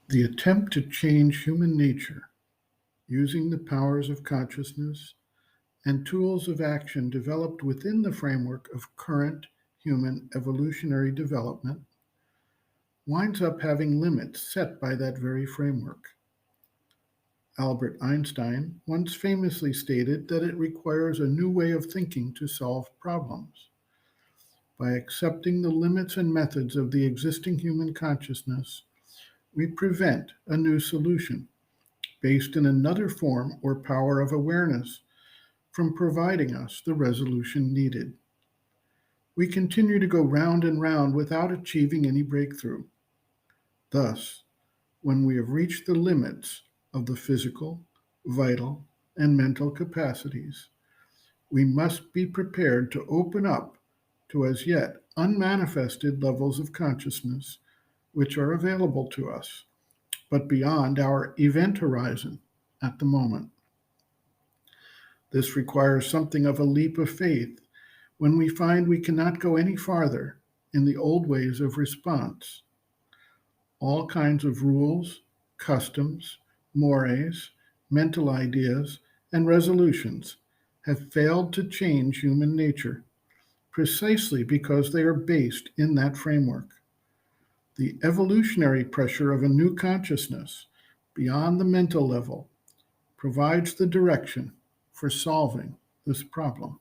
The attempt to change human nature using the powers of consciousness and tools of action developed within the framework of current human evolutionary development winds up having limits set by that very framework. Albert Einstein once famously stated that it requires a new way of thinking to solve problems. By accepting the limits and methods of the existing human consciousness, we prevent a new solution based in another form or power of awareness from providing us the resolution needed. We continue to go round and round without achieving any breakthrough. Thus, when we have reached the limits of the physical, vital, and mental capacities, we must be prepared to open up to as yet unmanifested levels of consciousness which are available to us, but beyond our event horizon at the moment. This requires something of a leap of faith when we find we cannot go any farther in the old ways of response. All kinds of rules, customs, mores, mental ideas, and resolutions have failed to change human nature precisely because they are based in that framework. The evolutionary pressure of a new consciousness beyond the mental level provides the direction for solving this problem.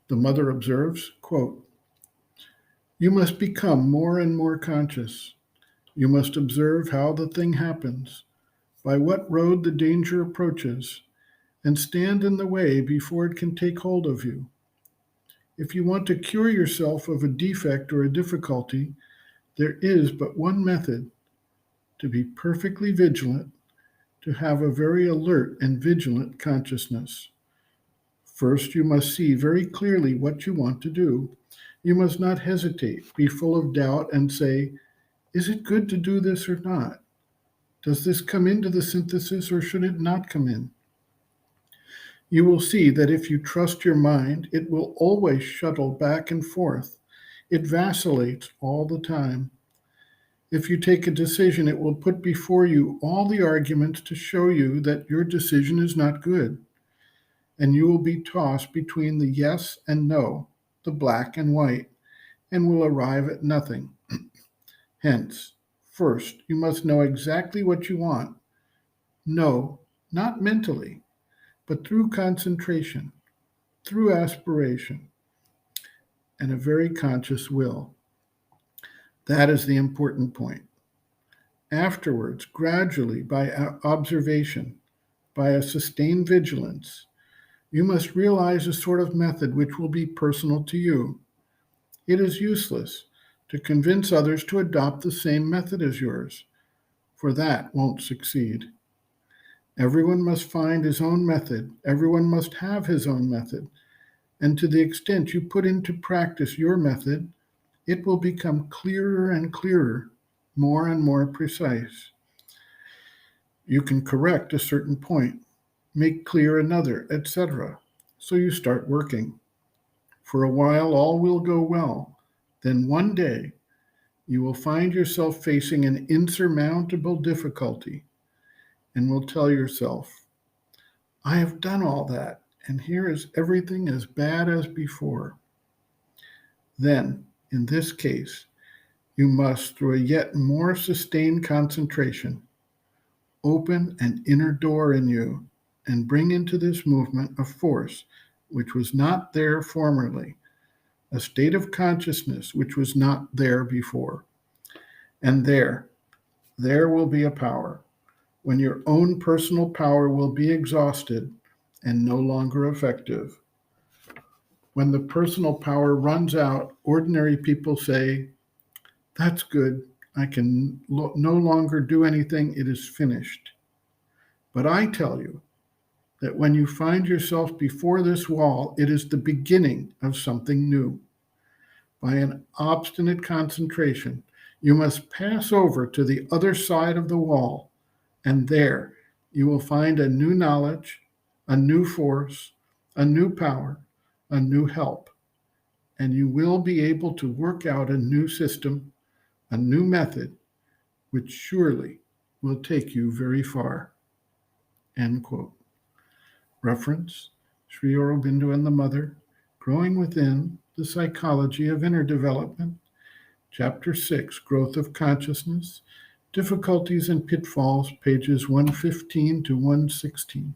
The mother observes, quote, "You must become more and more conscious. You must observe how the thing happens, by what road the danger approaches, and stand in the way before it can take hold of you. If you want to cure yourself of a defect or a difficulty, there is but one method: to be perfectly vigilant, to have a very alert and vigilant consciousness. First, you must see very clearly what you want to do. You must not hesitate, be full of doubt, and say, 'Is it good to do this or not? Does this come into the synthesis or should it not come in?' You will see that if you trust your mind, it will always shuttle back and forth. It vacillates all the time. If you take a decision, it will put before you all the arguments to show you that your decision is not good, and you will be tossed between the yes and no, the black and white, and will arrive at nothing. Hence, first, you must know exactly what you want. No, not mentally, but through concentration, through aspiration, and a very conscious will. That is the important point. Afterwards, gradually, by observation, by a sustained vigilance, you must realize a sort of method which will be personal to you. It is useless to convince others to adopt the same method as yours, for that won't succeed. Everyone must find his own method. Everyone must have his own method. And to the extent you put into practice your method, it will become clearer and clearer, more and more precise. You can correct a certain point, make clear another, etc. So you start working. For a while, all will go well. Then one day, you will find yourself facing an insurmountable difficulty and will tell yourself, "I have done all that, and here is everything as bad as before." Then, in this case, you must, through a yet more sustained concentration, open an inner door in you and bring into this movement a force which was not there formerly, a state of consciousness which was not there before. And there will be a power, when your own personal power will be exhausted and no longer effective. When the personal power runs out, ordinary people say, "That's good. I can no longer do anything. It is finished." But I tell you that when you find yourself before this wall, it is the beginning of something new. By an obstinate concentration, you must pass over to the other side of the wall, and there you will find a new knowledge, a new force, a new power, a new help, and you will be able to work out a new system, a new method, which surely will take you very far. End quote. Reference, Sri Aurobindo and the Mother, Growing Within, The Psychology of Inner Development, Chapter 6, Growth of Consciousness, Difficulties and Pitfalls, pages 115 to 116.